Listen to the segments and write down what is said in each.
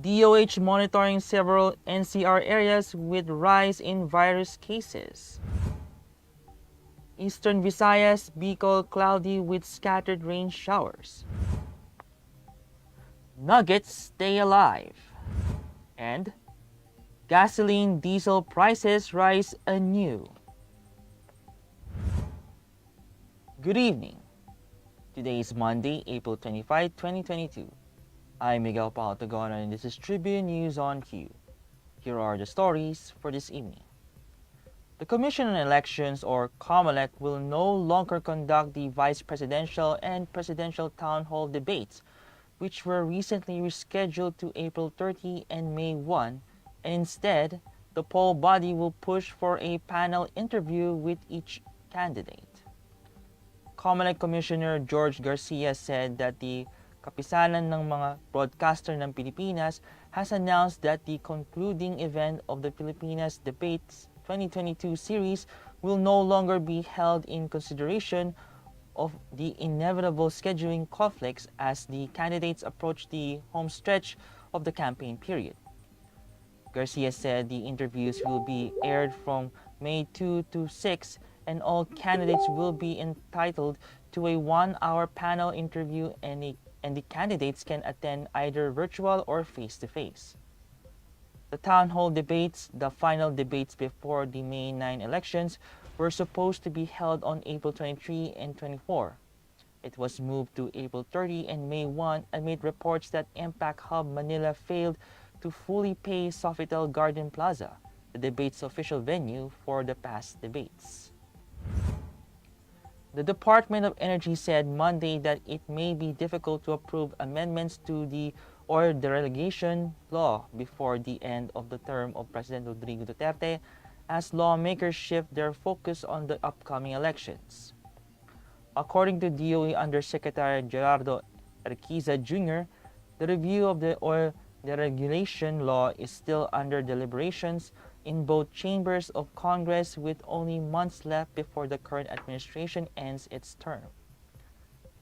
DOH monitoring several NCR areas with rise in virus cases. Eastern Visayas, Bicol cloudy with scattered rain showers. Nuggets stay alive. And gasoline diesel prices rise anew. Good evening. Today is Monday, April 25, 2022. I'm Miguel Paltagon and this is Tribune News on Cue. Here are the stories for this evening. The Commission on Elections, or Comelec, will no longer conduct the vice presidential and presidential town hall debates, which were recently rescheduled to April 30 and May 1, and instead, the poll body will push for a panel interview with each candidate. Comelec Commissioner George Garcia said that the Kapisanan ng mga broadcaster ng Pilipinas has announced that the concluding event of the Pilipinas Debates 2022 series will no longer be held in consideration of the inevitable scheduling conflicts as the candidates approach the home stretch of the campaign period. Garcia said the interviews will be aired from May 2 to 6 and all candidates will be entitled to a 1-hour panel interview and the candidates can attend either virtual or face-to-face. The town hall debates, the final debates before the May 9 elections, were supposed to be held on April 23 and 24. It was moved to April 30 and May 1 amid reports that Impact Hub Manila failed to fully pay Sofitel Garden Plaza, the debate's official venue for the past debates. The Department of Energy said Monday that it may be difficult to approve amendments to the Oil Deregulation Law before the end of the term of President Rodrigo Duterte as lawmakers shift their focus on the upcoming elections. According to DOE Undersecretary Gerardo Erquiza Jr., the review of the Oil Deregulation Law is still under deliberations in both chambers of Congress with only months left before the current administration ends its term.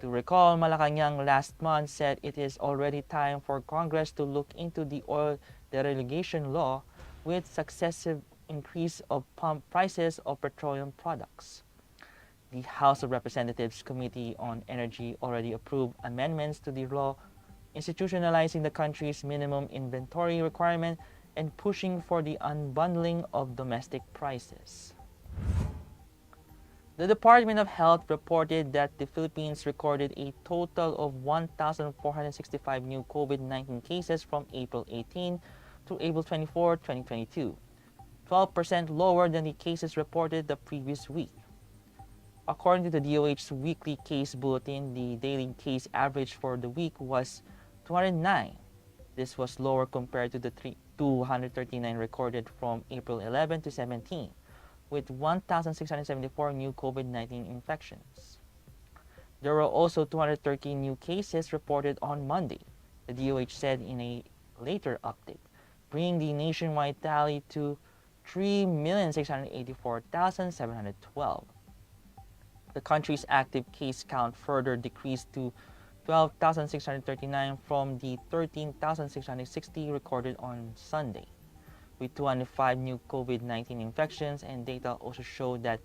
To recall, Malacanang last month said it is already time for Congress to look into the Oil Deregulation Law with successive increase of pump prices of petroleum products. The House of Representatives Committee on Energy already approved amendments to the law institutionalizing the country's minimum inventory requirement and pushing for the unbundling of domestic prices. The Department of Health reported that the Philippines recorded a total of 1,465 new COVID-19 cases from April 18 to April 24, 2022, 12% lower than the cases reported the previous week. According to the DOH's weekly case bulletin, the daily case average for the week was 209. This was lower compared to the 239 recorded from April 11 to 17, with 1,674 new COVID-19 infections. There were also 213 new cases reported on Monday, the DOH said in a later update, bringing the nationwide tally to 3,684,712. The country's active case count further decreased to 12,639 from the 13,660 recorded on Sunday, with 205 new COVID-19 infections, and data also showed that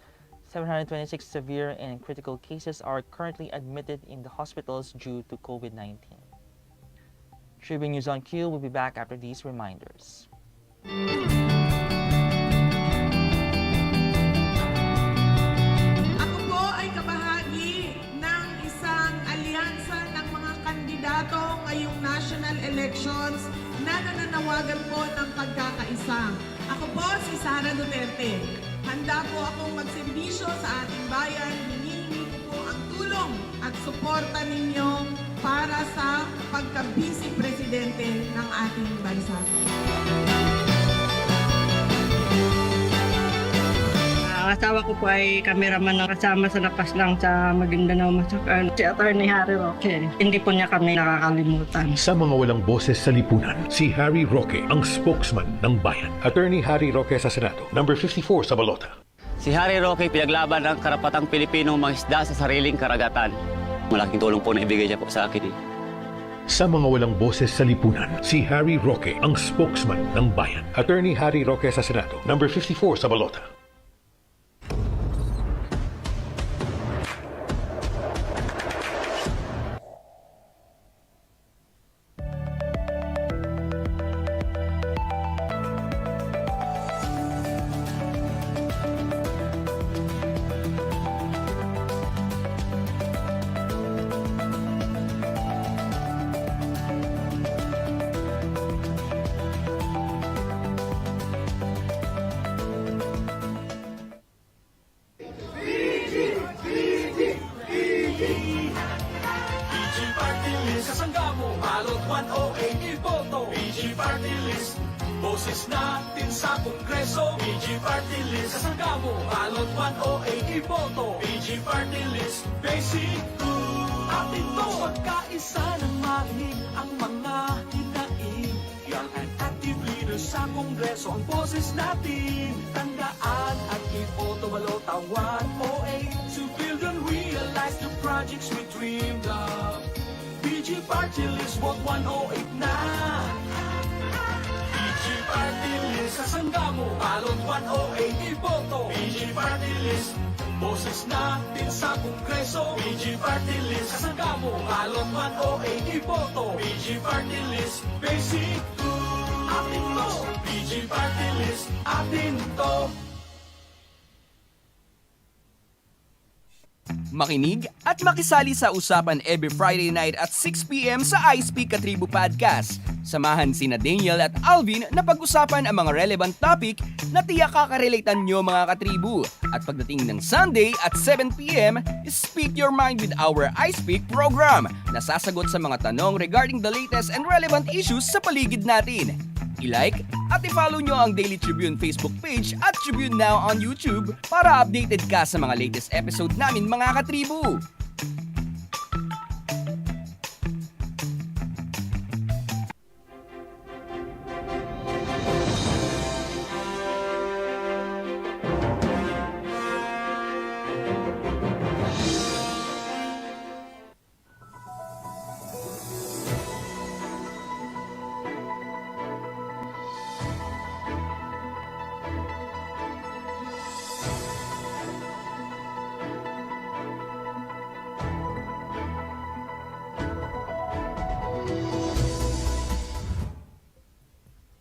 726 severe and critical cases are currently admitted in the hospitals due to COVID-19. Tribune News on Cue will be back after these reminders. Ako po ay kabahagi ng isang alyansa ng mga kandidato ngayong national elections na nananawagan po ng pagkakaisa. Ako po si Sara Duterte. Handa po akong magserbisyo sa ating bayan. Hinihingi ko po ang tulong at suporta ninyo para sa pagka-vice presidente ng ating bansa. Ang asawa ko po ay kameraman na kasama sa lakas lang sa Maguindanao Massacre. Si Attorney Harry Roque, hindi po niya kami nakakalimutan. Sa mga walang boses sa lipunan, si Harry Roque, ang spokesman ng bayan. Attorney Harry Roque sa Senado, number 54 sa balota. Si Harry Roque pinaglaban ang karapatang Pilipinong mangisda sa sariling karagatan. Malaking tulong po na ibigay niya po sa akin. Sa mga walang boses sa lipunan, si Harry Roque ang spokesman ng bayan. Attorney Harry Roque sa Senado, number 54 sa balota. Boses natin sa Kongreso, PG Party List. Kasangga mo, balot 108 iboto, PG Party List. Basic Group, atin to. Pagkaisa ng marinig ang mga hinaing. Young and active leaders sa Kongreso, ang boses natin. Tandaan at iboto, balota 108. To build and realize the projects we dreamed of. PG Party List, vote 108 na. PG Party List, kasangga mo, balot 108 iboto. PG Party List, boses natin sa Kongreso. PG Party List, kasangga mo, balot 108 iboto. PG Party List, basic group, atin to. PG Party List, atin to. Makinig at makisali sa usapan every Friday night at 6 p.m. sa I Speak Katribo Podcast. Samahan sina Daniel at Alvin na pag-usapan ang mga relevant topic na tiyak kakarelatean nyo mga katribo. At pagdating ng Sunday at 7 p.m., Speak Your Mind with our I Speak program na sasagot sa mga tanong regarding the latest and relevant issues sa paligid natin. I-like at i-follow nyo ang Daily Tribune Facebook page at Tribune Now on YouTube para updated ka sa mga latest episode namin mga katribo.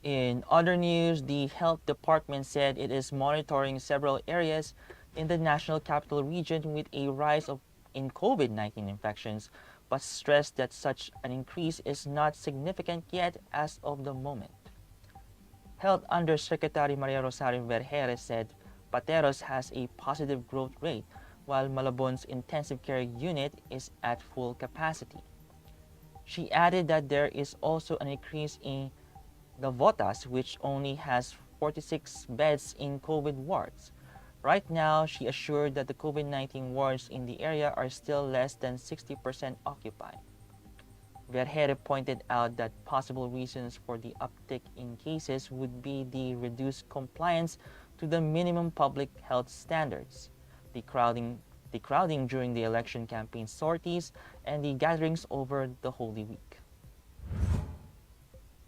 In other news, the health department said it is monitoring several areas in the National Capital Region with a rise in COVID-19 infections, but stressed that such an increase is not significant yet as of the moment. Health Undersecretary Maria Rosario Vergere said Pateros has a positive growth rate, while Malabon's intensive care unit is at full capacity. She added that there is also an increase in the Votas, which only has 46 beds in COVID wards. Right now, she assured that the COVID-19 wards in the area are still less than 60% occupied. Vergere pointed out that possible reasons for the uptick in cases would be the reduced compliance to the minimum public health standards, the crowding during the election campaign sorties, and the gatherings over the Holy Week.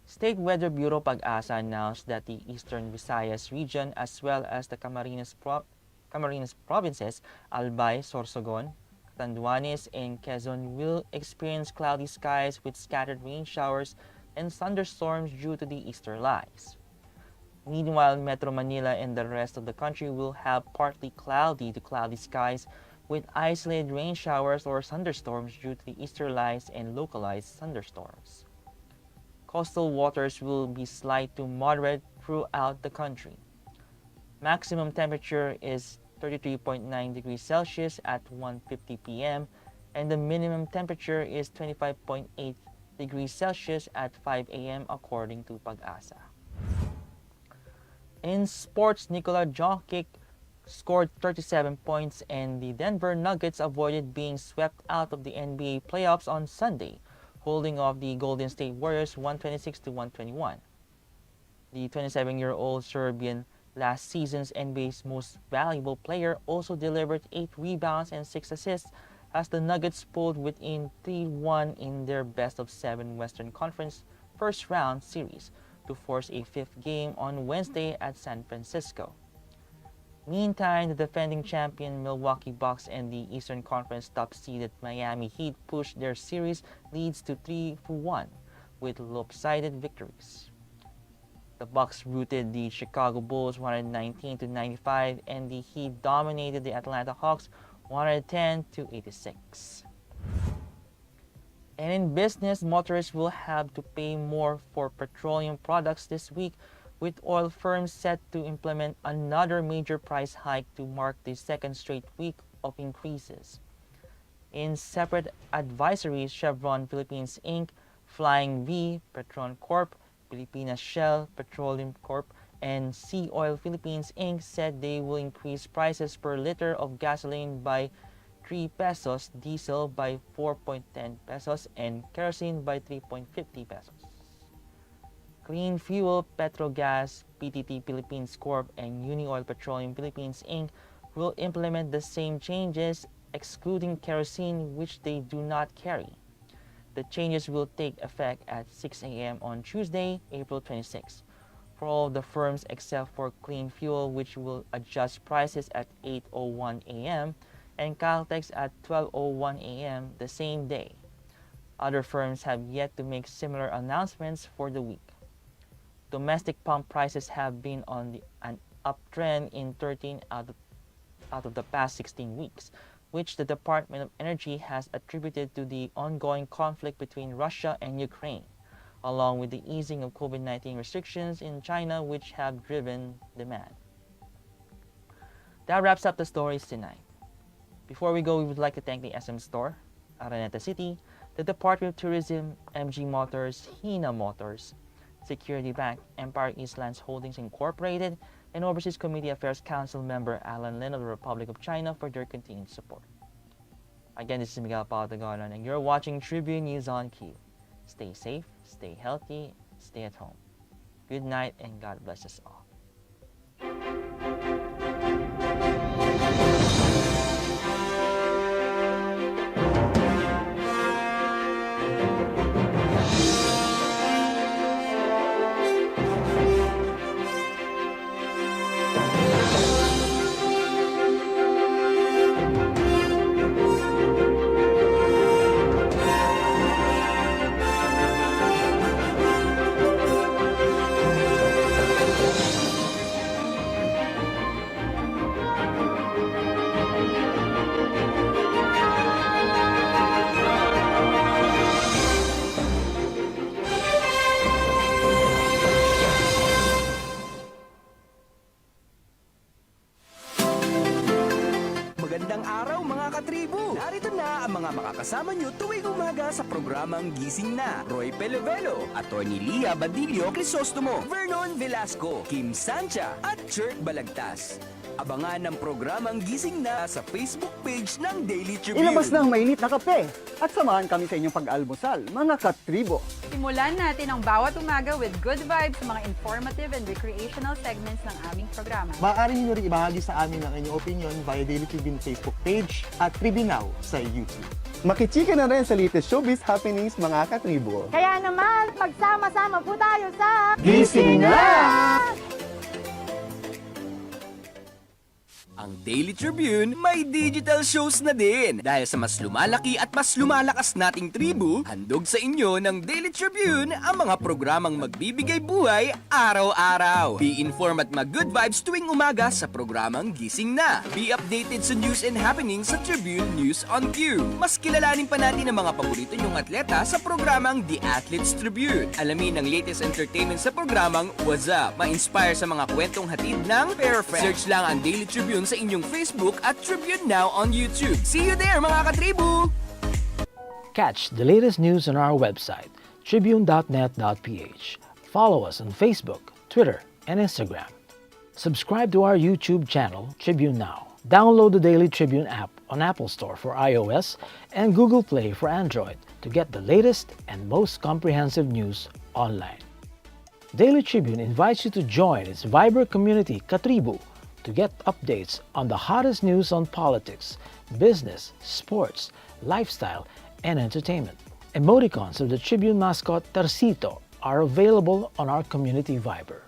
State Weather Bureau Pag-asa announced that the Eastern Visayas region as well as the Camarines provinces, Albay, Sorsogon, Catanduanes, and Quezon will experience cloudy skies with scattered rain showers and thunderstorms due to the Easter lights. Meanwhile, Metro Manila and the rest of the country will have partly cloudy to cloudy skies with isolated rain showers or thunderstorms due to the Easter lights and localized thunderstorms. Coastal waters will be slight to moderate throughout the country. Maximum temperature is 33.9 degrees Celsius at 1:50 p.m. and the minimum temperature is 25.8 degrees Celsius at 5 a.m. according to Pag-asa. In sports, Nikola Jokic scored 37 points and the Denver Nuggets avoided being swept out of the NBA playoffs on Sunday, holding off the Golden State Warriors 126-121. The 27-year-old Serbian, last season's NBA's most valuable player, also delivered 8 rebounds and 6 assists as the Nuggets pulled within 3-1 in their best-of-7 Western Conference first-round series to force a fifth game on Wednesday at San Francisco. Meantime, the defending champion Milwaukee Bucks and the Eastern Conference top-seeded Miami Heat pushed their series leads to 3-1 with lopsided victories. The Bucks routed the Chicago Bulls 119-95 and the Heat dominated the Atlanta Hawks 110-86. And in business, motorists will have to pay more for petroleum products this week, with oil firms set to implement another major price hike to mark the second straight week of increases. In separate advisories, Chevron Philippines Inc., Flying V, Petron Corp., Pilipinas Shell, Petroleum Corp., and Sea Oil Philippines Inc. said they will increase prices per liter of gasoline by 3 pesos, diesel by 4.10 pesos, and kerosene by 3.50 pesos. Clean Fuel, Petrogas, PTT Philippines Corp., and Unioil Petroleum Philippines Inc. will implement the same changes, excluding kerosene, which they do not carry. The changes will take effect at 6 a.m. on Tuesday, April 26, for all the firms except for Clean Fuel, which will adjust prices at 8:01 a.m., and Caltex at 12:01 a.m. the same day. Other firms have yet to make similar announcements for the week. Domestic pump prices have been on an uptrend in 13 out of the past 16 weeks, which the Department of Energy has attributed to the ongoing conflict between Russia and Ukraine, along with the easing of COVID-19 restrictions in China, which have driven demand. That wraps up the stories tonight. Before we go, we would like to thank the SM Store, Araneta City, the Department of Tourism, MG Motors, Hina Motors, Security Bank, Empire Eastlands Holdings Incorporated, and Overseas Committee Affairs Council member Alan Lin of the Republic of China for their continued support. Again, this is Miguel Pautagonon, and you're watching Tribune News on Cue. Stay safe, stay healthy, stay at home. Good night, and God bless us all. Magandang araw mga katribu! Narito na ang mga makakasama nyo tuwing umaga sa programang Gising Na. Roy Pelevelo, Atty. Lia Badillo Crisostomo, Vernon Velasco, Kim Sancha at Chert Balagtas. Abangan ang programang Gising Na sa Facebook page ng Daily Tribune. Ilabas na ang mainit na kape at samahan kami sa inyong pag-almusal, mga katribo. Simulan natin ang bawat umaga with good vibes sa mga informative and recreational segments ng aming programa. Maaari niyo rin ibahagi sa amin ang inyong opinion via Daily Tribune Facebook page at Tribune Now sa YouTube. Makichika na rin sa latest showbiz happenings, mga katribo. Kaya naman, magsama-sama po tayo sa Gising Na! Ang Daily Tribune may digital shows na din. Dahil sa mas lumalaki at mas lumalakas nating tribu, handog sa inyo ng Daily Tribune ang mga programang magbibigay buhay araw-araw. Be informed at mag-good vibes tuwing umaga sa programang Gising Na. Be updated sa news and happenings sa Tribune News on Cue. Mas kilalanin pa natin ang mga paborito nyong atleta sa programang The Athletes Tribune. Alamin ang latest entertainment sa programang What's Up. Ma-inspire sa mga kwentong hatid ng Perfect. Search lang ang Daily Tribune sa inyong Facebook at Tribune Now on YouTube. See you there, mga katribu! Catch the latest news on our website, tribune.net.ph. Follow us on Facebook, Twitter, and Instagram. Subscribe to our YouTube channel, Tribune Now. Download the Daily Tribune app on Apple Store for iOS and Google Play for Android to get the latest and most comprehensive news online. Daily Tribune invites you to join its vibrant community, Katribu, to get updates on the hottest news on politics, business, sports, lifestyle, and entertainment. Emoticons of the Tribune mascot Tercito are available on our community Viber.